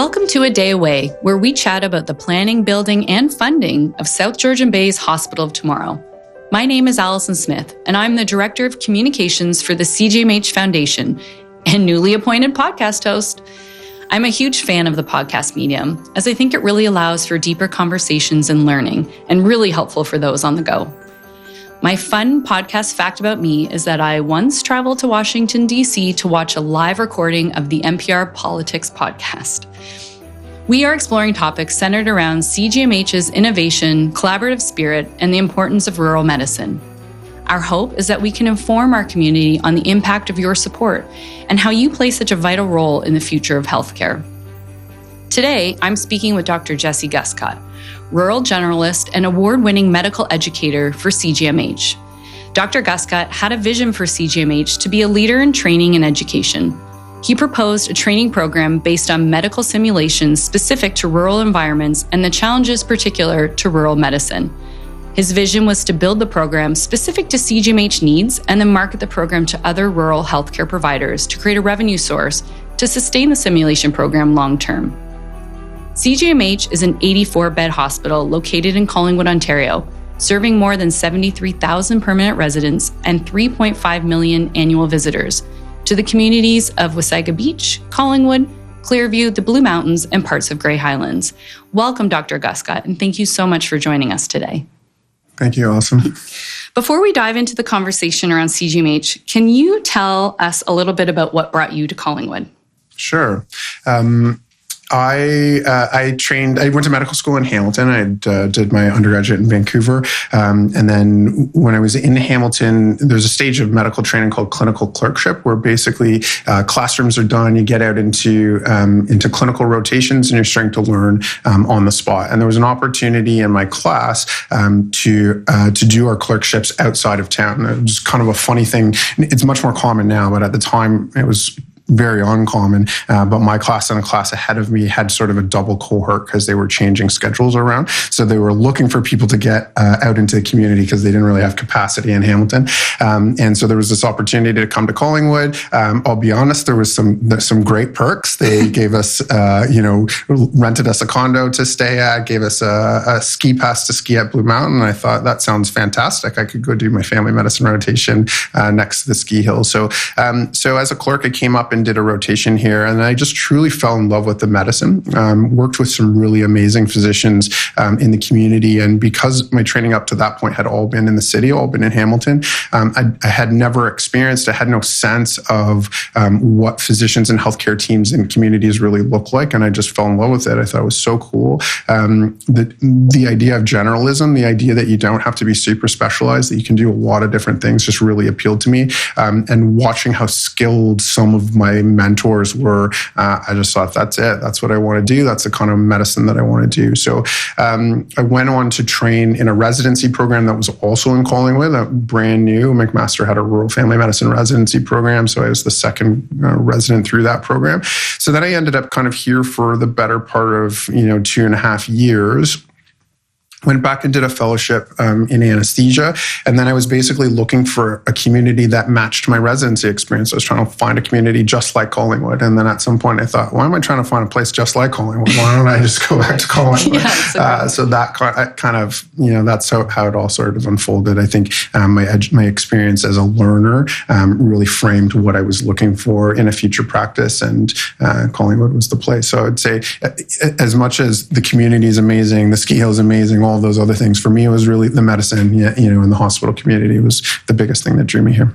Welcome to A Day Away, where we chat about the planning, building, and funding of South Georgian Bay's Hospital of Tomorrow. My name is Alison Smith, and I'm the Director of Communications for the CGMH Foundation and newly appointed podcast host. I'm a huge fan of the podcast medium, as I think it really allows for deeper conversations and learning, and really helpful for those on the go. My fun podcast fact about me is that I once traveled to Washington, D.C. to watch a live recording of the NPR Politics podcast. We are exploring topics centered around CGMH's innovation, collaborative spirit, and the importance of rural medicine. Our hope is that we can inform our community on the impact of your support and how you play such a vital role in the future of healthcare. Today, I'm speaking with Dr. Jessie Guscott, rural generalist and award-winning medical educator for CGMH. Dr. Guscott had a vision for CGMH to be a leader in training and education. He proposed a training program based on medical simulations specific to rural environments and the challenges particular to rural medicine. His vision was to build the program specific to CGMH needs and then market the program to other rural healthcare providers to create a revenue source to sustain the simulation program long-term. CGMH is an 84-bed hospital located in Collingwood, Ontario, serving more than 73,000 permanent residents and 3.5 million annual visitors to the communities of Wasaga Beach, Collingwood, Clearview, the Blue Mountains, and parts of Grey Highlands. Welcome, Dr. Guscott, and thank you so much for joining us today. Thank you, Alison. Before we dive into the conversation around CGMH, can you tell us a little bit about what brought you to Collingwood? Sure. I went to medical school in Hamilton. I did my undergraduate in Vancouver. And then when I was in Hamilton, there's a stage of medical training called clinical clerkship, where basically classrooms are done. You get out into clinical rotations and you're starting to learn on the spot. And there was an opportunity in my class to do our clerkships outside of town. It was kind of a funny thing. It's much more common now, but at the time it was very uncommon, but my class and a class ahead of me had sort of a double cohort because they were changing schedules around. So they were looking for people to get out into the community because they didn't really have capacity in Hamilton. And so there was this opportunity to come to Collingwood. I'll be honest, there was some great perks. They gave us, rented us a condo to stay at, gave us a ski pass to ski at Blue Mountain. And I thought, that sounds fantastic. I could go do my family medicine rotation next to the ski hill. So as a clerk, I came up and did a rotation here, and I just truly fell in love with the medicine. Worked with some really amazing physicians in the community, and because my training up to that point had all been in the city, all been in Hamilton, I had never experienced, I had no sense of what physicians and healthcare teams in communities really look like, and I just fell in love with it. I thought it was so cool. The idea of generalism, the idea that you don't have to be super specialized, that you can do a lot of different things, just really appealed to me. And watching how skilled some of my mentors were, I just thought, that's it. That's what I want to do. That's the kind of medicine that I want to do. So I went on to train in a residency program that was also in Collingwood, brand new. McMaster had a rural family medicine residency program, so I was the second resident through that program. So then I ended up kind of here for the better part of 2.5 years. Went back and did a fellowship in anesthesia. And then I was basically looking for a community that matched my residency experience. I was trying to find a community just like Collingwood. And then at some point I thought, why am I trying to find a place just like Collingwood? Why don't I just go back to Collingwood? So that kind of, that's how it all sort of unfolded. I think my experience as a learner really framed what I was looking for in a future practice, and Collingwood was the place. So I would say, as much as the community is amazing, the ski hill is amazing, all those other things, for me, it was really the medicine, in the hospital community was the biggest thing that drew me here.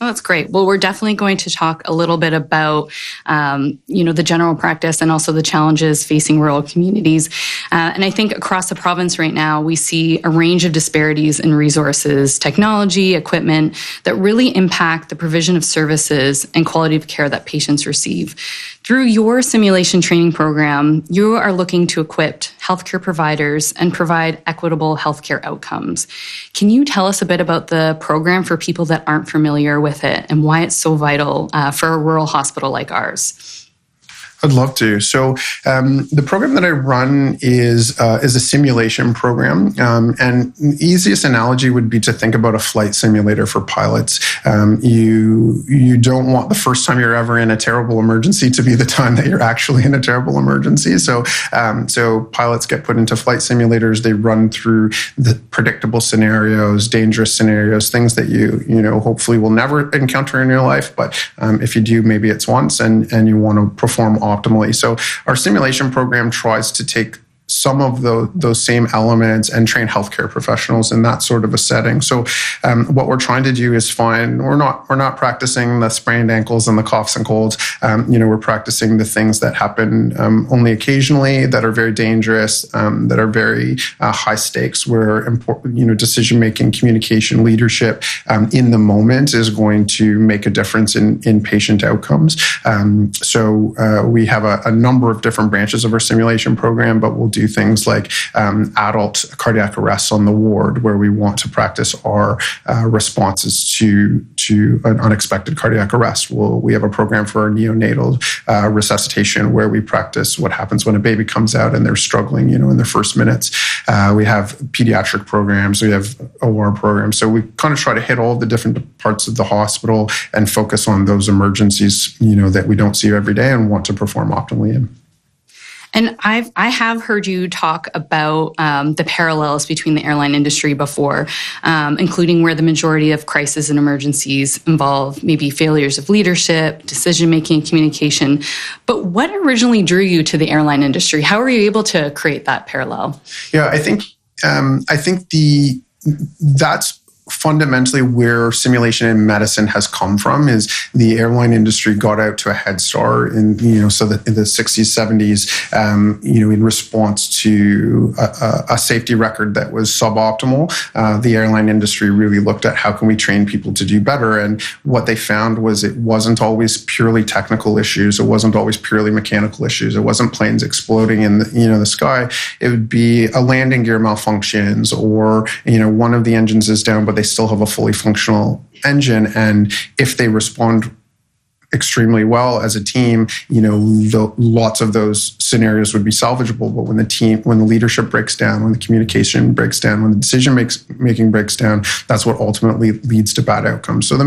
Oh, that's great. Well, we're definitely going to talk a little bit about, the general practice and also the challenges facing rural communities. And I think across the province right now, we see a range of disparities in resources, technology, equipment that really impact the provision of services and quality of care that patients receive. Through your simulation training program, you are looking to equip healthcare providers and provide equitable healthcare outcomes. Can you tell us a bit about the program for people that aren't familiar with it and why it's so vital for a rural hospital like ours? I'd love to. So the program that I run is a simulation program. And the easiest analogy would be to think about a flight simulator for pilots. You don't want the first time you're ever in a terrible emergency to be the time that you're actually in a terrible emergency. So pilots get put into flight simulators. They run through the predictable scenarios, dangerous scenarios, things that you hopefully will never encounter in your life. But if you do, maybe it's once, and you want to perform optimally. So our simulation program tries to take some of those same elements and train healthcare professionals in that sort of a setting. So what we're trying to do is we're not practicing the sprained ankles and the coughs and colds. We're practicing the things that happen only occasionally, that are very dangerous, that are very high stakes, where important, decision-making, communication, leadership in the moment is going to make a difference in patient outcomes. So we have a number of different branches of our simulation program, but we'll do things like adult cardiac arrests on the ward, where we want to practice our responses to an unexpected cardiac arrest. We have a program for our neonatal resuscitation, where we practice what happens when a baby comes out and they're struggling, in their first minutes. We have pediatric programs, we have OR programs. So we kind of try to hit all the different parts of the hospital and focus on those emergencies, that we don't see every day and want to perform optimally in. And I have heard you talk about the parallels between the airline industry before, including where the majority of crises and emergencies involve maybe failures of leadership, decision-making, communication. But what originally drew you to the airline industry? How were you able to create that parallel? Yeah, I think that's fundamentally where simulation in medicine has come from. Is the airline industry got out to a head start in the 60s, 70s, in response to a safety record that was suboptimal. The airline industry really looked at how can we train people to do better, and what they found was it wasn't always purely technical issues. It wasn't always purely mechanical issues. It wasn't planes exploding in the sky. It would be a landing gear malfunctions, or one of the engines is down, but they still have a fully functional engine. And if they respond extremely well as a team, lots of those scenarios would be salvageable. But when the leadership breaks down, when the communication breaks down, when the decision making breaks down, that's what ultimately leads to bad outcomes. So the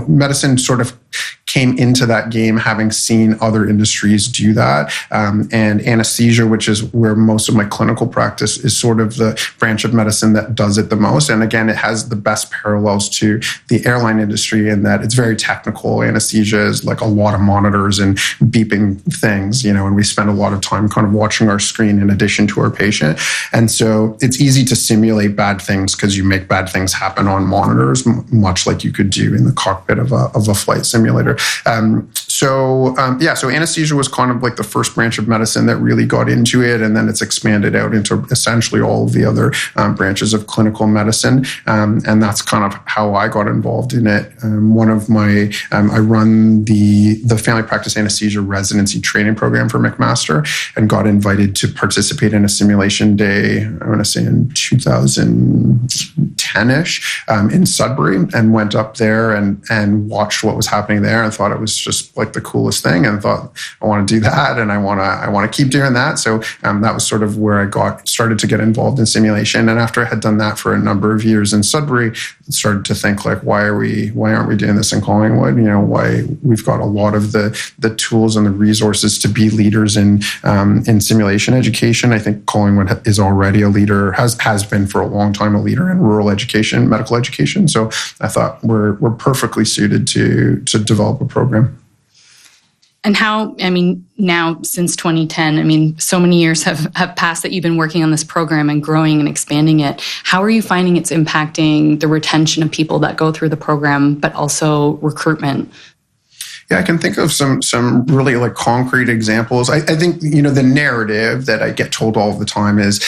medicine sort of came into that game having seen other industries do that. And anesthesia, which is where most of my clinical practice is, sort of the branch of medicine that does it the most. And again, it has the best parallels to the airline industry in that it's very technical. Anesthesia is like a lot of monitors and beeping things, and we spend a lot of time kind of watching our screen in addition to our patient. And so it's easy to simulate bad things because you make bad things happen on monitors, much like you could do in the cockpit of a flight simulator. So anesthesia was kind of like the first branch of medicine that really got into it, and then it's expanded out into essentially all of the other branches of clinical medicine, and that's kind of how I got involved in it. I run the family practice anesthesia residency training program for McMaster, and got invited to participate in a simulation day, I want to say in 2010-ish, in Sudbury, and went up there and watched what was happening there, and thought it was just like the coolest thing, and thought I want to do that, and I want to keep doing that. So that was sort of where I started to get involved in simulation. And after I had done that for a number of years in Sudbury, I started to think, like, why aren't we doing this in Collingwood? Why we've got a lot of the tools and the resources to be leaders in simulation education. I think Collingwood is already a leader, has been for a long time a leader in rural education, medical education. So I thought we're perfectly suited to develop a program. And now since 2010, so many years have passed that you've been working on this program and growing and expanding it. How are you finding it's impacting the retention of people that go through the program, but also recruitment? Yeah, I can think of some really like concrete examples. I think, the narrative that I get told all the time is,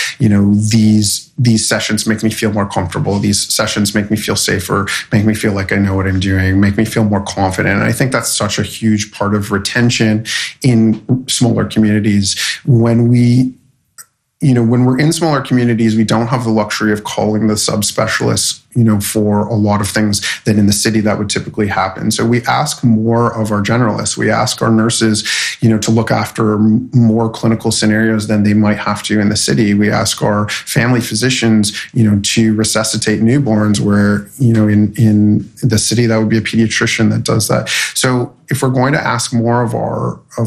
these sessions make me feel more comfortable. These sessions make me feel safer, make me feel like I know what I'm doing, make me feel more confident. And I think that's such a huge part of retention in smaller communities. When we when we're in smaller communities, we don't have the luxury of calling the subspecialists, for a lot of things that in the city that would typically happen. So we ask more of our generalists. We ask our nurses, to look after more clinical scenarios than they might have to in the city. We ask our family physicians, to resuscitate newborns where, in the city, that would be a pediatrician that does that. So if we're going to ask more of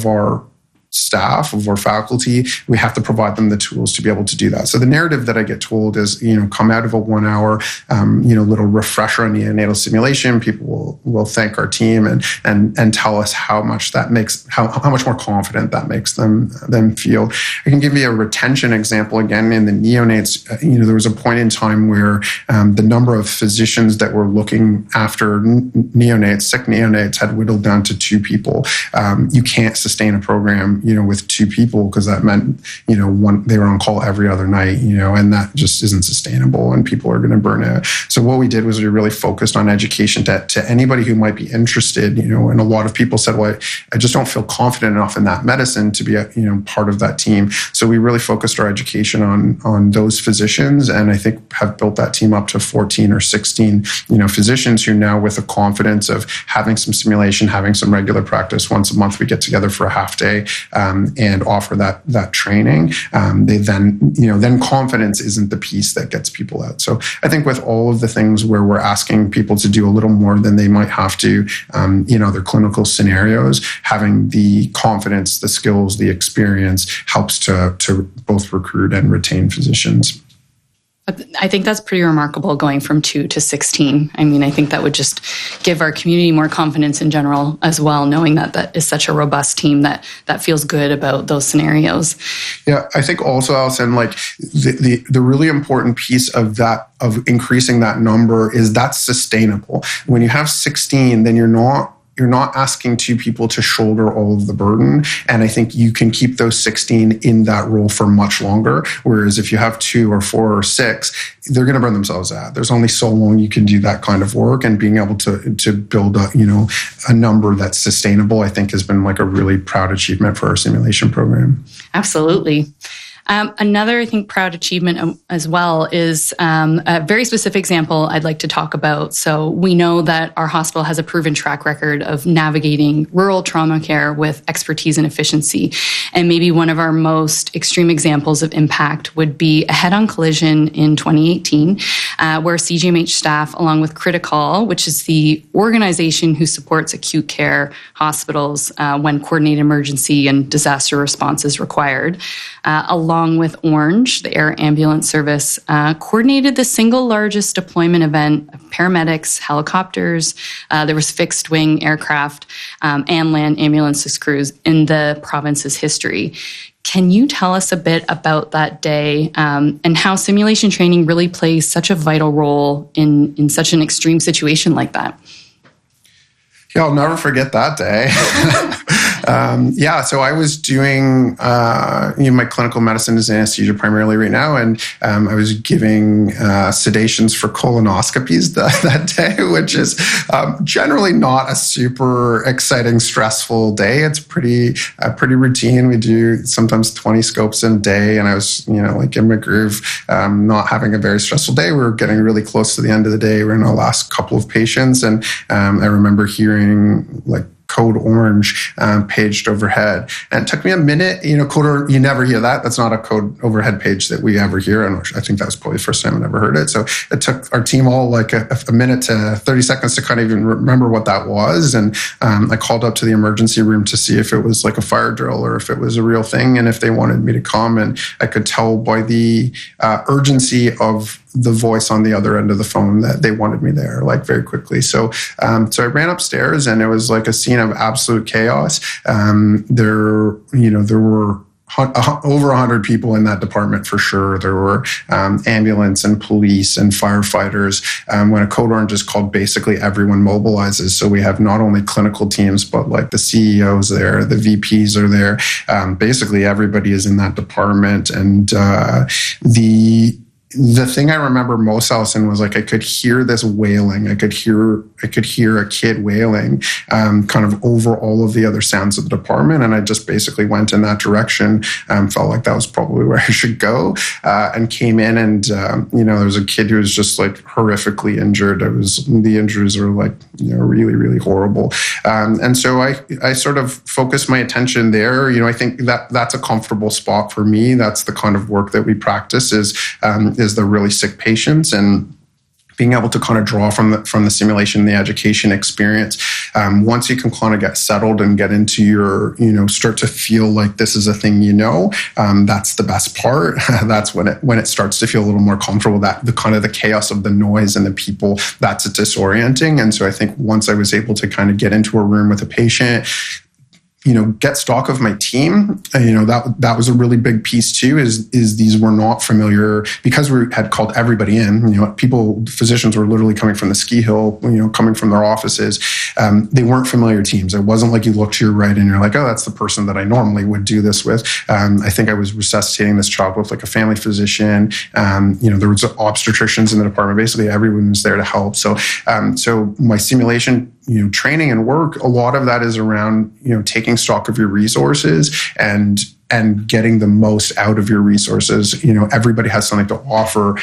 our staff, of our faculty, we have to provide them the tools to be able to do that. So the narrative that I get told is, come out of a 1 hour, little refresher on neonatal simulation, people will thank our team and tell us how much that makes, how much more confident that makes them feel. I can give you a retention example again in the neonates. There was a point in time where the number of physicians that were looking after neonates, sick neonates, had whittled down to 2 people. You can't sustain a program with 2 people, because that meant, they were on call every other night, and that just isn't sustainable, and people are going to burn out. So what we did was we really focused on education to anybody who might be interested, and a lot of people said, well, I just don't feel confident enough in that medicine to be part of that team. So we really focused our education on those physicians, and I think have built that team up to 14 or 16, physicians who now, with the confidence of having some simulation, having some regular practice, once a month we get together for a half day, and offer that training. They then confidence isn't the piece that gets people out. So I think with all of the things where we're asking people to do a little more than they might have to in other clinical scenarios, having the confidence, the skills, the experience helps to both recruit and retain physicians. I think that's pretty remarkable, going from 2 to 16. I mean, I think that would just give our community more confidence in general as well, knowing that is such a robust team that feels good about those scenarios. Yeah, I think also, Alison, the really important piece of that, of increasing that number, is that's sustainable. When you have 16, then you're not asking 2 people to shoulder all of the burden. And I think you can keep those 16 in that role for much longer. Whereas if you have 2 or 4 or 6, they're going to burn themselves out. There's only so long you can do that kind of work, and being able to build a number that's sustainable, I think has been a really proud achievement for our simulation program. Absolutely. Another, I think, proud achievement as well is a very specific example I'd like to talk about. So we know that our hospital has a proven track record of navigating rural trauma care with expertise and efficiency. And maybe one of our most extreme examples of impact would be a head-on collision in 2018, where CGMH staff, along with Critical, which is the organization who supports acute care hospitals when coordinated emergency and disaster response is required, along with Orange, the air ambulance service, coordinated the single largest deployment event of paramedics, helicopters, there was fixed wing aircraft, and land ambulance crews in the province's history. Can you tell us a bit about that day and how simulation training really plays such a vital role in such an extreme situation like that? Yeah, I'll never forget that day. So I was doing my clinical medicine is anesthesia primarily right now, and I was giving sedations for colonoscopies that day, which is generally not a super exciting, stressful day. It's pretty routine. We do sometimes 20 scopes in a day, and I was in my groove, not having a very stressful day. We were getting really close to the end of the day. We're in our last couple of patients, and I remember hearing code orange paged overhead. And it took me a minute. Code, you never hear that. That's not a code overhead page that we ever hear. And I think that was probably the first time I ever heard it. So it took our team all a minute to 30 seconds to kind of even remember what that was. And I called up to the emergency room to see if it was a fire drill or if it was a real thing, and if they wanted me to come. And I could tell by the urgency of the voice on the other end of the phone that they wanted me there, very quickly. So I ran upstairs, and it was a scene of absolute chaos. There were over 100 people in that department for sure. There were ambulance and police and firefighters. When a code orange is called, basically everyone mobilizes. So we have not only clinical teams, but the CEOs there, the VPs are there. Basically everybody is in that department. And the thing I remember most, Alison, was like I could hear this wailing. I could hear a kid wailing, kind of over all of the other sounds of the department, and I just basically went in that direction. Felt like that was probably where I should go, and came in, and there was a kid who was just like horrifically injured. The injuries were like really, really horrible, and so I sort of focused my attention there. I think that's a comfortable spot for me. That's the kind of work that we practice is the really sick patients, and being able to kind of draw from the simulation, the education experience. Once you can kind of get settled and get into your, start to feel like this is a thing, that's the best part. That's when it starts to feel a little more comfortable, that the kind of the chaos of the noise and the people, that's disorienting. And so I think once I was able to kind of get into a room with a patient, get stock of my team. That was a really big piece too, is these were not familiar, because we had called everybody in, physicians were literally coming from the ski hill, coming from their offices. They weren't familiar teams. It wasn't like you look to your right and you're like, oh, that's the person that I normally would do this with. I think I was resuscitating this child with like a family physician. There was obstetricians in the department. Basically everyone was there to help. So my simulation training and work, a lot of that is around, taking stock of your resources and getting the most out of your resources. Everybody has something to offer.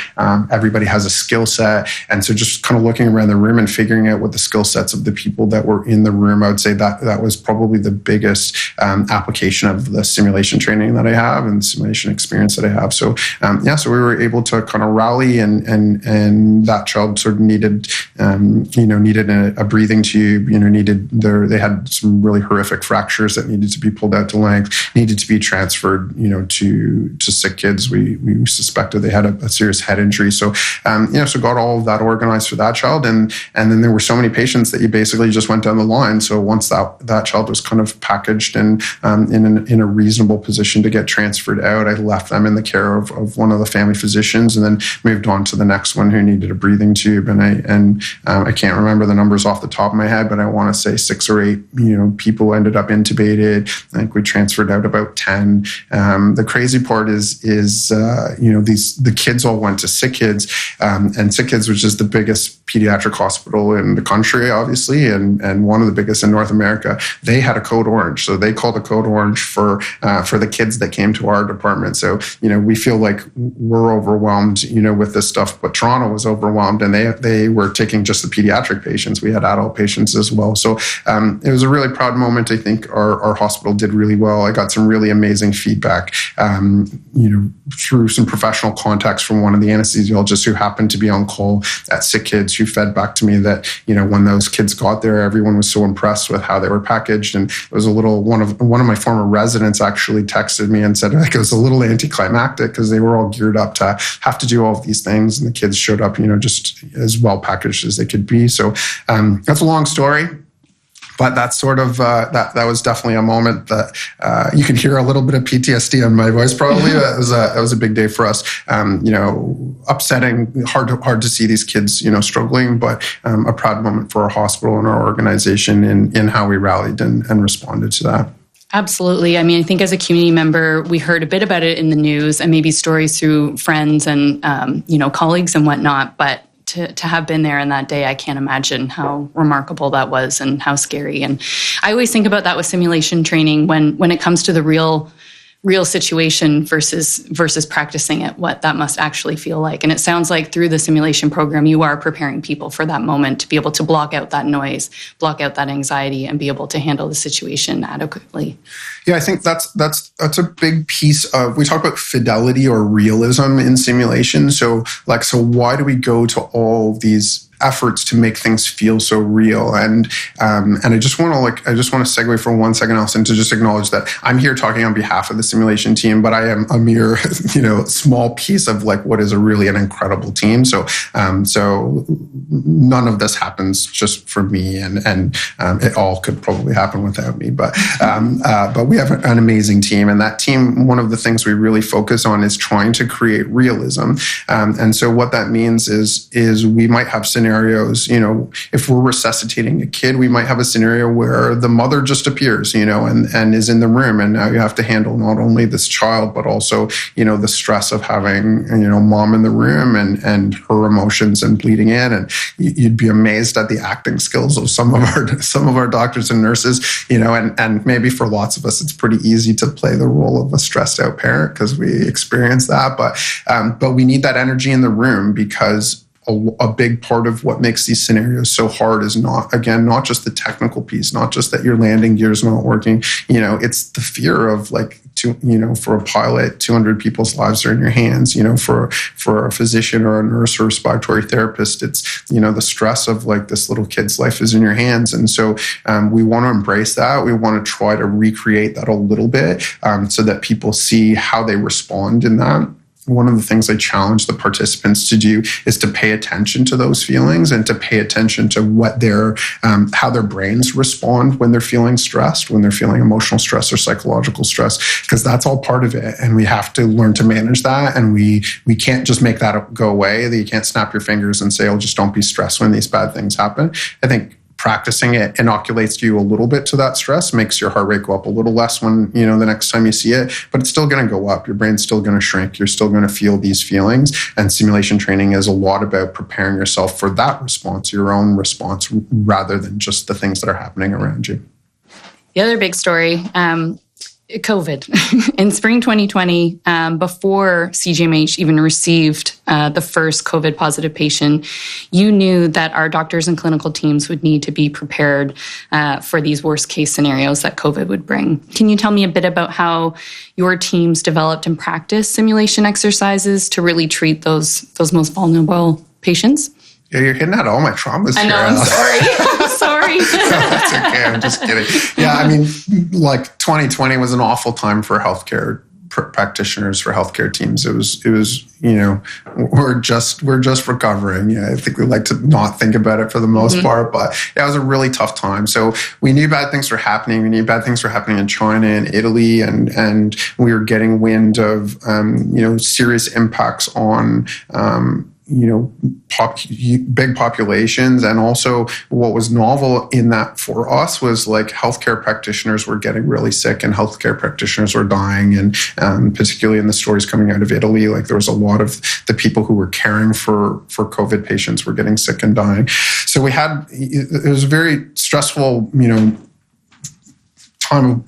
Everybody has a skill set. And so just kind of looking around the room and figuring out what the skill sets of the people that were in the room, I would say that was probably the biggest application of the simulation training that I have and the simulation experience that I have. So, so we were able to kind of rally, and that child sort of needed a breathing tube, they had some really horrific fractures that needed to be pulled out to length, needed to be transferred, to sick kids. We suspected they had a serious head injury. So, so got all of that organized for that child. And then there were so many patients that you basically just went down the line. So once that child was kind of packaged and in a reasonable position to get transferred out, I left them in the care of one of the family physicians, and then moved on to the next one who needed a breathing tube. And I can't remember the numbers off the top of my head, but I want to say 6 or 8, people ended up intubated. I think we transferred out about 10. The crazy part is the kids all went to Sick Kids, and Sick Kids, which is the biggest pediatric hospital in the country, obviously, and one of the biggest in North America. They had a code orange, so they called a code orange for the kids that came to our department. So we feel like we're overwhelmed, with this stuff, but Toronto was overwhelmed, and they were taking just the pediatric patients. We had adult patients as well. So it was a really proud moment. I think our hospital did really well. I got some really amazing feedback, through some professional contacts from one of the anesthesiologists who happened to be on call at Sick Kids, who fed back to me that, when those kids got there, everyone was so impressed with how they were packaged. And it was one of my former residents actually texted me and said like it was a little anticlimactic because they were all geared up to have to do all of these things, and the kids showed up, just as well packaged as they could be. So that's a long story. But that's sort of, that was definitely a moment that you can hear a little bit of PTSD on my voice probably. That was a big day for us. Upsetting, hard to see these kids, struggling, but a proud moment for our hospital and our organization in how we rallied and responded to that. Absolutely. I think as a community member, we heard a bit about it in the news and maybe stories through friends and, colleagues and whatnot, but to have been there in that day, I can't imagine how remarkable that was and how scary. And I always think about that with simulation training when it comes to the real situation versus practicing it, what that must actually feel like. And it sounds like through the simulation program, you are preparing people for that moment to be able to block out that noise, block out that anxiety, and be able to handle the situation adequately. Yeah, I think that's a big piece of, we talk about fidelity or realism in simulation. So why do we go to all these efforts to make things feel so real? And I just want to segue for 1 second, Alison, to just acknowledge that I'm here talking on behalf of the simulation team, but I am a mere, small piece of what is really an incredible team. So none of this happens just for me, and it all could probably happen without me. But we have an amazing team, and that team, one of the things we really focus on is trying to create realism. And so what that means is we might have scenarios scenarios. If we're resuscitating a kid, we might have a scenario where the mother just appears, and is in the room. And now you have to handle not only this child, but also, the stress of having, mom in the room and her emotions and bleeding in. And you'd be amazed at the acting skills of some of our doctors and nurses, and maybe for lots of us, it's pretty easy to play the role of a stressed out parent because we experience that. But we need that energy in the room, because a big part of what makes these scenarios so hard is not just the technical piece, not just that your landing gear is not working. It's the fear of for a pilot, 200 people's lives are in your hands. For a physician or a nurse or respiratory therapist, it's, the stress of this little kid's life is in your hands. And so we want to embrace that. We want to try to recreate that a little bit so that people see how they respond in that. One of the things I challenge the participants to do is to pay attention to those feelings and to pay attention to what how their brains respond when they're feeling stressed, when they're feeling emotional stress or psychological stress, because that's all part of it. And we have to learn to manage that. And we can't just make that go away. You can't snap your fingers and say, oh, just don't be stressed when these bad things happen. I think practicing it inoculates you a little bit to that stress, makes your heart rate go up a little less when, the next time you see it, but it's still going to go up. Your brain's still going to shrink. You're still going to feel these feelings. And simulation training is a lot about preparing yourself for that response, your own response, rather than just the things that are happening around you. The other big story, COVID. In spring 2020, before CGMH even received the first COVID positive patient, you knew that our doctors and clinical teams would need to be prepared for these worst case scenarios that COVID would bring. Can you tell me a bit about how your teams developed and practiced simulation exercises to really treat those most vulnerable patients? Yeah, you're hitting at all my traumas. I know, I'm sorry. I'm sorry. No, that's okay. I'm just kidding. Yeah, 2020 was an awful time for healthcare practitioners, for healthcare teams. It was we're just recovering. Yeah, I think we like to not think about it for the most part, but it was a really tough time. So we knew bad things were happening. We knew bad things were happening in China and Italy, and we were getting wind of serious impacts on big populations. And also what was novel in that for us was healthcare practitioners were getting really sick and healthcare practitioners were dying. And particularly in the stories coming out of Italy, there was a lot of the people who were caring for COVID patients were getting sick and dying. So it was a very stressful,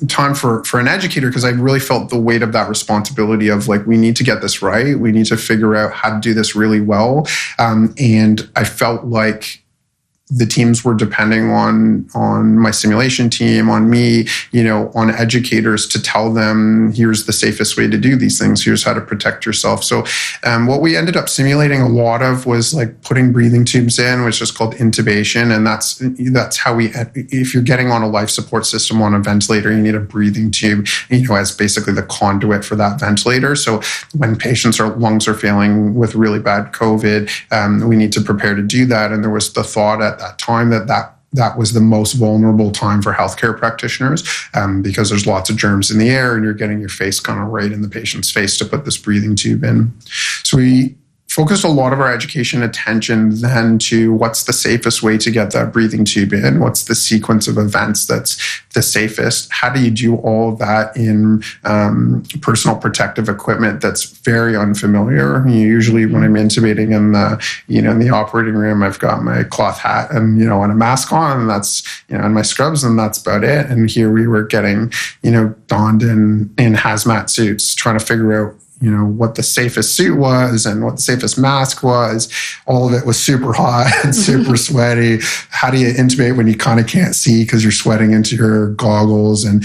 time for an educator, because I really felt the weight of that responsibility of we need to get this right. We need to figure out how to do this really well. And I felt like the teams were depending on my simulation team, on me, on educators to tell them, here's the safest way to do these things. Here's how to protect yourself. So what we ended up simulating a lot of was putting breathing tubes in, which is called intubation. And that's how if you're getting on a life support system on a ventilator, you need a breathing tube, as basically the conduit for that ventilator. So when patients' lungs are failing with really bad COVID, we need to prepare to do that. And there was the thought at that time that was the most vulnerable time for healthcare practitioners because there's lots of germs in the air and you're getting your face kind of right in the patient's face to put this breathing tube in. So we focused a lot of our education attention then to what's the safest way to get that breathing tube in, what's the sequence of events that's the safest, how do you do all of that in personal protective equipment that's very unfamiliar. Usually when I'm intubating in the operating room, I've got my cloth hat and and a mask on, and that's and my scrubs, and that's about it. And here we were getting donned in hazmat suits, trying to figure out what the safest suit was and what the safest mask was. All of it was super hot and super sweaty. How do you intubate when you kind of can't see because you're sweating into your goggles? And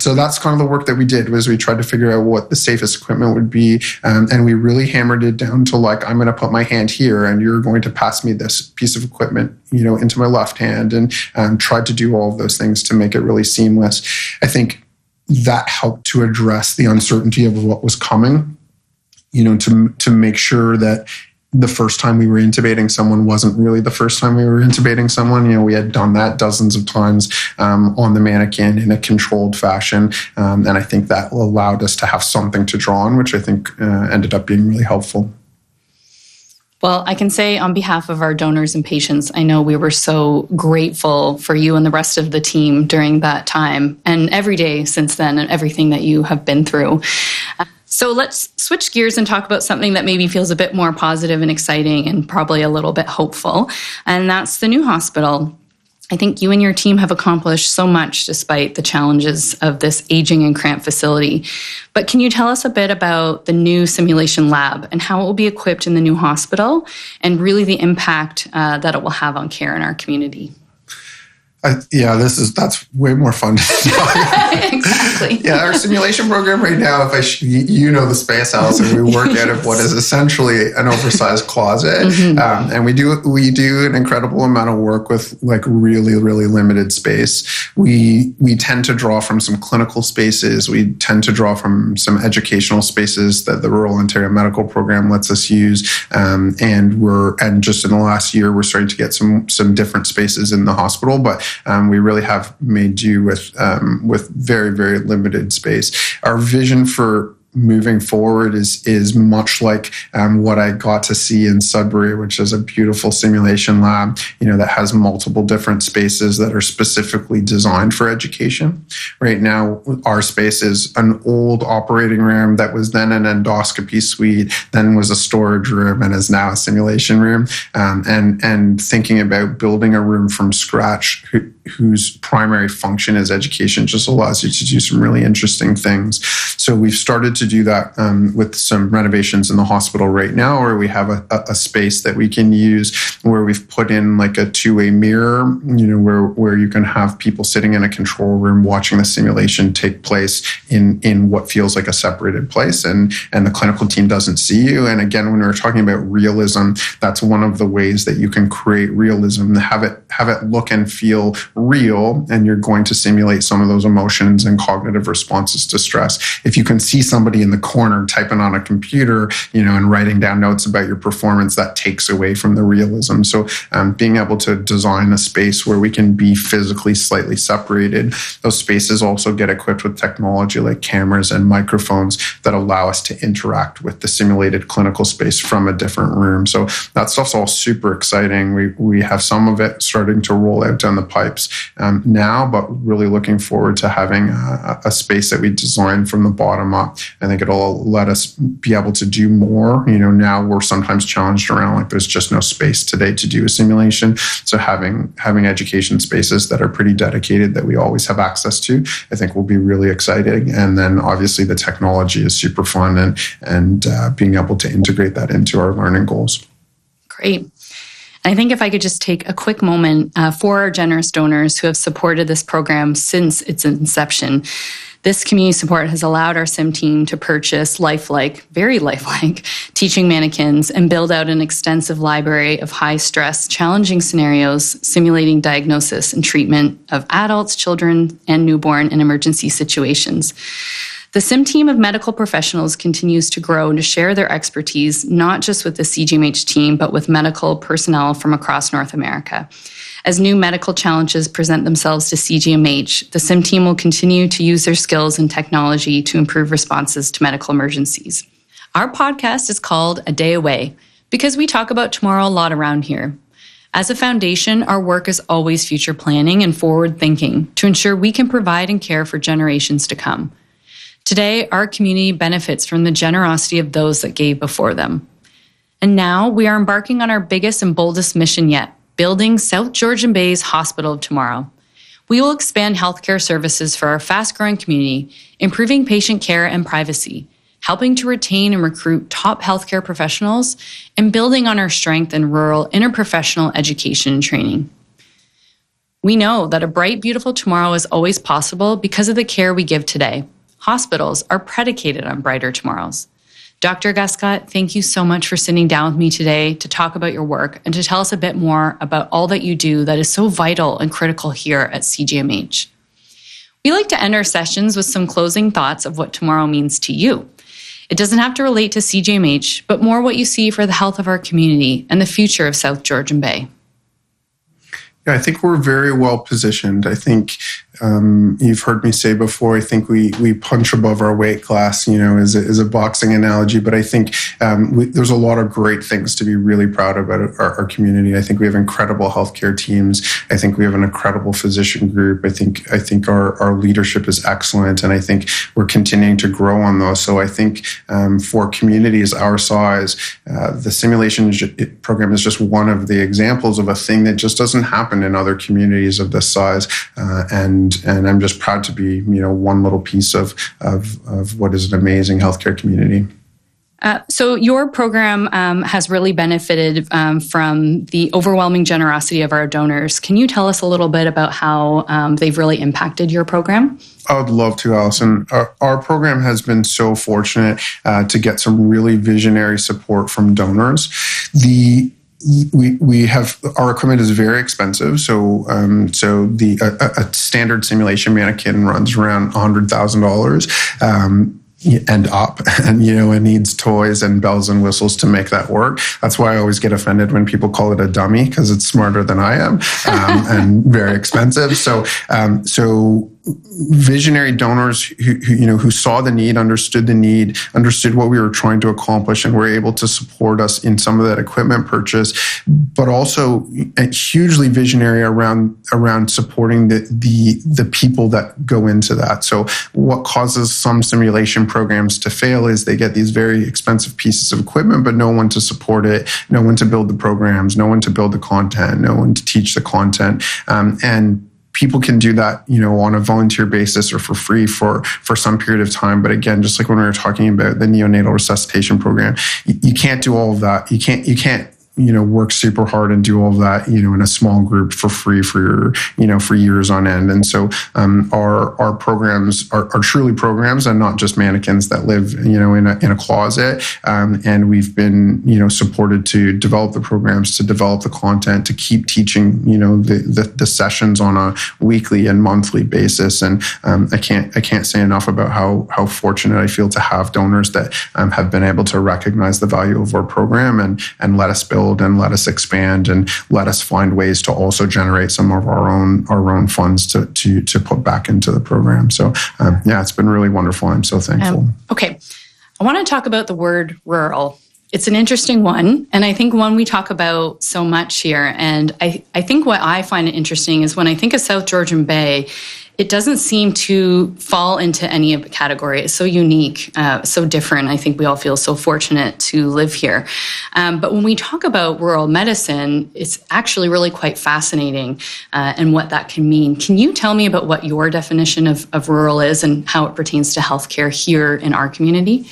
so that's kind of the work that we did, was we tried to figure out what the safest equipment would be. And we really hammered it down to I'm going to put my hand here and you're going to pass me this piece of equipment, into my left hand, and tried to do all of those things to make it really seamless. I think that helped to address the uncertainty of what was coming, to make sure that the first time we were intubating someone wasn't really the first time we were intubating someone. We had done that dozens of times on the mannequin in a controlled fashion. And I think that allowed us to have something to draw on, which I think ended up being really helpful. Well, I can say on behalf of our donors and patients, I know we were so grateful for you and the rest of the team during that time and every day since then and everything that you have been through. So let's switch gears and talk about something that maybe feels a bit more positive and exciting and probably a little bit hopeful, and that's the new hospital. I think you and your team have accomplished so much despite the challenges of this aging and cramped facility. But can you tell us a bit about the new simulation lab and how it will be equipped in the new hospital and really the impact that it will have on care in our community? That's way more fun to talk. Exactly. Yeah, our simulation program right now, you know the space, Alison, we work out of what is essentially an oversized closet. Mm-hmm. And we do an incredible amount of work with like really, really limited space. We tend to draw from some clinical spaces. We tend to draw from some educational spaces that the Rural Ontario Medical Program lets us use. And just in the last year, we're starting to get some different spaces in the hospital, but we really have made do with very, very limited space. Our vision for moving forward is much like what I got to see in Sudbury, which is a beautiful simulation lab, that has multiple different spaces that are specifically designed for education. Right now, our space is an old operating room that was then an endoscopy suite, then was a storage room, and is now a simulation room. And thinking about building a room from scratch whose primary function is education just allows you to do some really interesting things. So we've started to do that with some renovations in the hospital right now, where we have a space that we can use where we've put in like a two-way mirror, where you can have people sitting in a control room watching the simulation take place in what feels like a separated place, and the clinical team doesn't see you. And again, when we're talking about realism, that's one of the ways that you can create realism, have it look and feel real, and you're going to simulate some of those emotions and cognitive responses to stress. If you can see somebody in the corner typing on a computer, and writing down notes about your performance, that takes away from the realism. So being able to design a space where we can be physically slightly separated, those spaces also get equipped with technology like cameras and microphones that allow us to interact with the simulated clinical space from a different room. So that stuff's all super exciting. We have some of it starting to roll out down the pipes now, but really looking forward to having a space that we design from the bottom up. I think it'll let us be able to do more. Now we're sometimes challenged around like there's just no space today to do a simulation. So having education spaces that are pretty dedicated that we always have access to, I think will be really exciting. And then obviously the technology is super fun and being able to integrate that into our learning goals. Great. I think if I could just take a quick moment for our generous donors who have supported this program since its inception. This community support has allowed our sim team to purchase very lifelike teaching mannequins and build out an extensive library of high-stress, challenging scenarios simulating diagnosis and treatment of adults, children, and newborn in emergency situations. The sim team of medical professionals continues to grow and to share their expertise, not just with the CGMH team, but with medical personnel from across North America. As new medical challenges present themselves to CGMH, the sim team will continue to use their skills and technology to improve responses to medical emergencies. Our podcast is called A Day Away because we talk about tomorrow a lot around here. As a foundation, our work is always future planning and forward thinking to ensure we can provide and care for generations to come. Today, our community benefits from the generosity of those that gave before them. And now we are embarking on our biggest and boldest mission yet, building South Georgian Bay's Hospital of Tomorrow. We will expand healthcare services for our fast-growing community, improving patient care and privacy, helping to retain and recruit top healthcare professionals, and building on our strength in rural interprofessional education and training. We know that a bright, beautiful tomorrow is always possible because of the care we give today. Hospitals are predicated on brighter tomorrows. Dr. Guscott, thank you so much for sitting down with me today to talk about your work and to tell us a bit more about all that you do that is so vital and critical here at CGMH. We like to end our sessions with some closing thoughts of what tomorrow means to you. It doesn't have to relate to CGMH, but more what you see for the health of our community and the future of South Georgian Bay. Yeah, I think we're very well positioned. I think you've heard me say before, I think we punch above our weight class, is a boxing analogy. But I think there's a lot of great things to be really proud about our community. I think we have incredible healthcare teams. I think we have an incredible physician group. I think our leadership is excellent, and I think we're continuing to grow on those. So I think for communities our size, the simulation program is just one of the examples of a thing that just doesn't happen in other communities of this size. And I'm just proud to be, one little piece of what is an amazing healthcare community. So your program has really benefited from the overwhelming generosity of our donors. Can you tell us a little bit about how they've really impacted your program? I would love to, Alison. Our program has been so fortunate to get some really visionary support from donors. We have, our equipment is very expensive. So a standard simulation mannequin runs around $100,000. And up, and it needs toys and bells and whistles to make that work. That's why I always get offended when people call it a dummy, because it's smarter than I am and very expensive. So visionary donors who saw the need, understood what we were trying to accomplish, and were able to support us in some of that equipment purchase, but also hugely visionary around supporting the people that go into that. So what causes some simulation programs to fail is they get these very expensive pieces of equipment, but no one to support it, no one to build the programs, no one to build the content, no one to teach the content, and people can do that, on a volunteer basis or for free for some period of time. But again, just like when we were talking about the neonatal resuscitation program, you can't do all of that. You can't work super hard and do all of that, in a small group for free for years on end. And so our programs are truly programs and not just mannequins that live, in a closet. And we've been, supported to develop the programs, to develop the content, to keep teaching, the sessions on a weekly and monthly basis. And I can't say enough about how fortunate I feel to have donors that have been able to recognize the value of our program and let us build and let us expand and let us find ways to also generate some of our own funds to put back into the program. So it's been really wonderful. I'm so thankful. Okay. I want to talk about the word rural. It's an interesting one, and I think one we talk about so much here. And I think what I find interesting is when I think of South Georgian Bay, it doesn't seem to fall into any of the category. It's so unique, so different. I think we all feel so fortunate to live here. But when we talk about rural medicine, it's actually really quite fascinating and what that can mean. Can you tell me about what your definition of rural is and how it pertains to healthcare here in our community?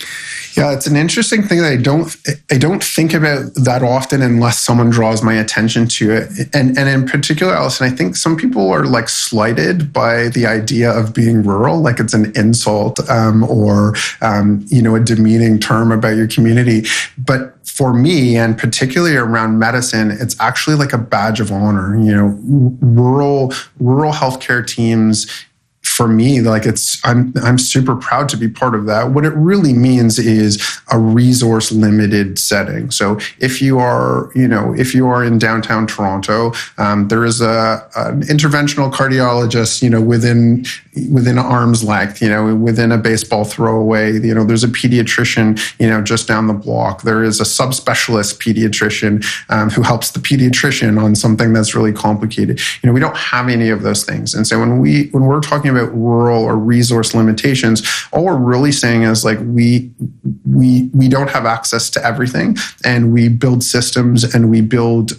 Yeah, it's an interesting thing that I don't think about that often unless someone draws my attention to it. And in particular, Alison, I think some people are slighted by the idea of being rural, like it's an insult or a demeaning term about your community. But for me, and particularly around medicine, it's actually like a badge of honor. Rural healthcare teams. For me, I'm super proud to be part of that. What it really means is a resource limited setting. So if you are in downtown Toronto, there is an interventional cardiologist, within arm's length, within a baseball throw away. There's a pediatrician, just down the block. There is a subspecialist pediatrician who helps the pediatrician on something that's really complicated. We don't have any of those things. And so when we're talking about rural or resource limitations, all we're really saying is we don't have access to everything, and we build systems and we build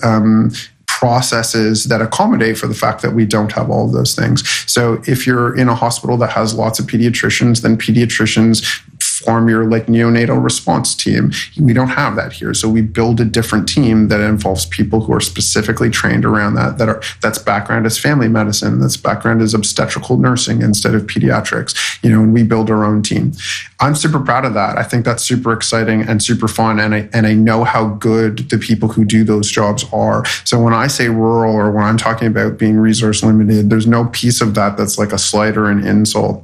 processes that accommodate for the fact that we don't have all of those things. So if you're in a hospital that has lots of pediatricians, then pediatricians form your neonatal response team. We don't have that here. So we build a different team that involves people who are specifically trained around that's background is family medicine, that's background is obstetrical nursing instead of pediatrics, and we build our own team. I'm super proud of that. I think that's super exciting and super fun. And I know how good the people who do those jobs are. So when I say rural or when I'm talking about being resource limited, there's no piece of that that's like a slight or an insult.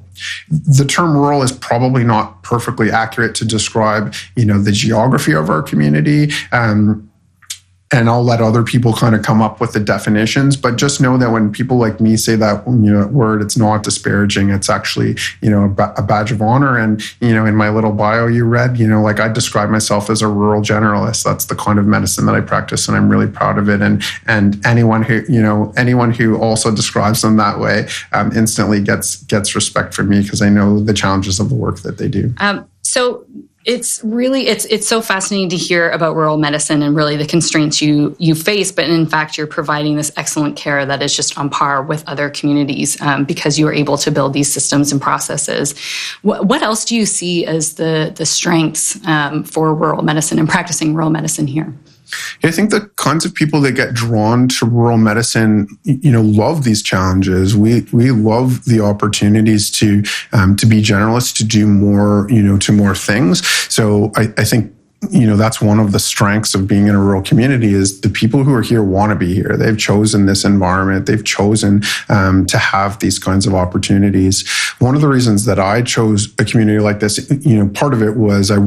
The term rural is probably not perfectly accurate to describe, the geography of our community. and I'll let other people kind of come up with the definitions. But just know that when people like me say that word, it's not disparaging. It's actually a badge of honor. And in my little bio you read, like I describe myself as a rural generalist. That's the kind of medicine that I practice, and I'm really proud of it. And anyone who also describes them that way instantly gets respect from me, because I know the challenges of the work that they do. So it's really, it's so fascinating to hear about rural medicine and really the constraints you face, but in fact, you're providing this excellent care that is just on par with other communities because you are able to build these systems and processes. What else do you see as the strengths for rural medicine and practicing rural medicine here? I think the kinds of people that get drawn to rural medicine, love these challenges. We love the opportunities to be generalists, to do more, to more things. So I think, that's one of the strengths of being in a rural community, is the people who are here want to be here. They've chosen this environment. They've chosen to have these kinds of opportunities. One of the reasons that I chose a community like this, part of it was I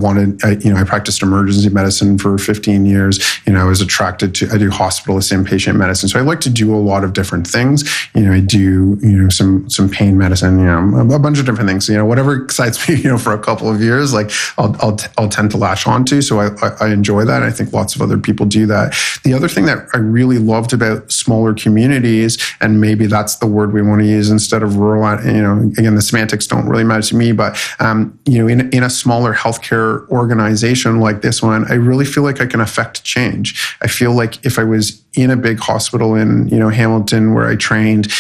practiced emergency medicine for 15 years. I was attracted to, I do hospitalist inpatient medicine. So I like to do a lot of different things. I do, some pain medicine, a bunch of different things, whatever excites me, for a couple of years, like I'll tend to latch onto. So I enjoy that. I think lots of other people do that. The other thing that I really loved about smaller communities, and maybe that's the word we want to use instead of rural, again, the semantics don't really matter to me, but, in a smaller healthcare organization like this one, I really feel like I can affect change. I feel like if I was in a big hospital in, Hamilton where I trained,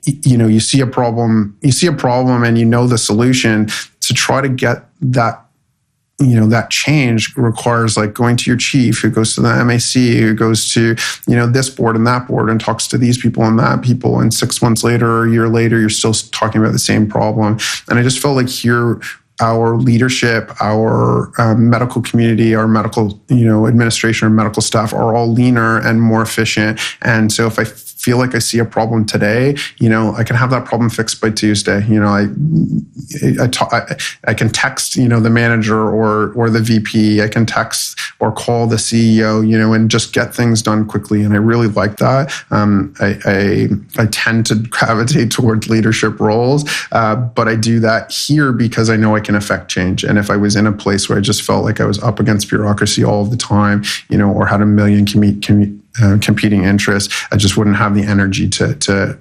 you see a problem and the solution. To try to get that, that change requires like going to your chief, who goes to the MAC, who goes to, this board and that board and talks to these people and that people. And 6 months later or a year later, you're still talking about the same problem. And I just felt like here, our leadership, our medical community, our medical, administration, or medical staff are all leaner and more efficient. And so if I feel like I see a problem today, I can have that problem fixed by Tuesday. I can text, the manager or the VP. I can text or call the CEO, and just get things done quickly. And I really like that. I tend to gravitate towards leadership roles, but I do that here because I know I can affect change. And if I was in a place where I just felt like I was up against bureaucracy all of the time, or had a million competing interests, I just wouldn't have the energy to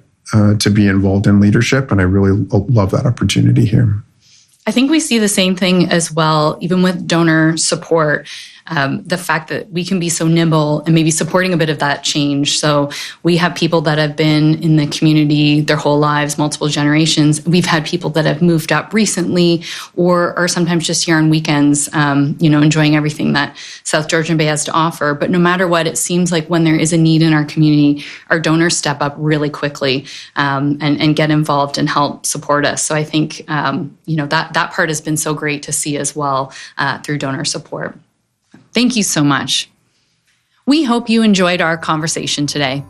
be involved in leadership. And I really love that opportunity here. I think we see the same thing as well, even with donor support. The fact that we can be so nimble and maybe supporting a bit of that change. So we have people that have been in the community their whole lives, multiple generations. We've had people that have moved up recently or are sometimes just here on weekends, enjoying everything that South Georgian Bay has to offer. But no matter what, it seems like when there is a need in our community, our donors step up really quickly and get involved and help support us. So I think, that part has been so great to see as well through donor support. Thank you so much. We hope you enjoyed our conversation today.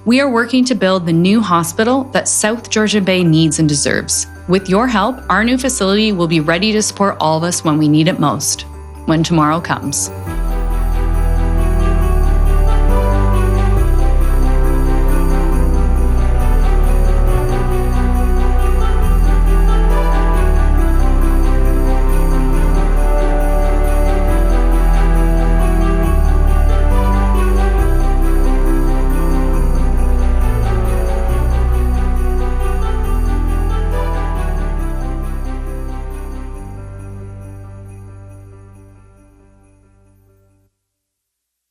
We are working to build the new hospital that South Georgian Bay needs and deserves. With your help, our new facility will be ready to support all of us when we need it most, when tomorrow comes.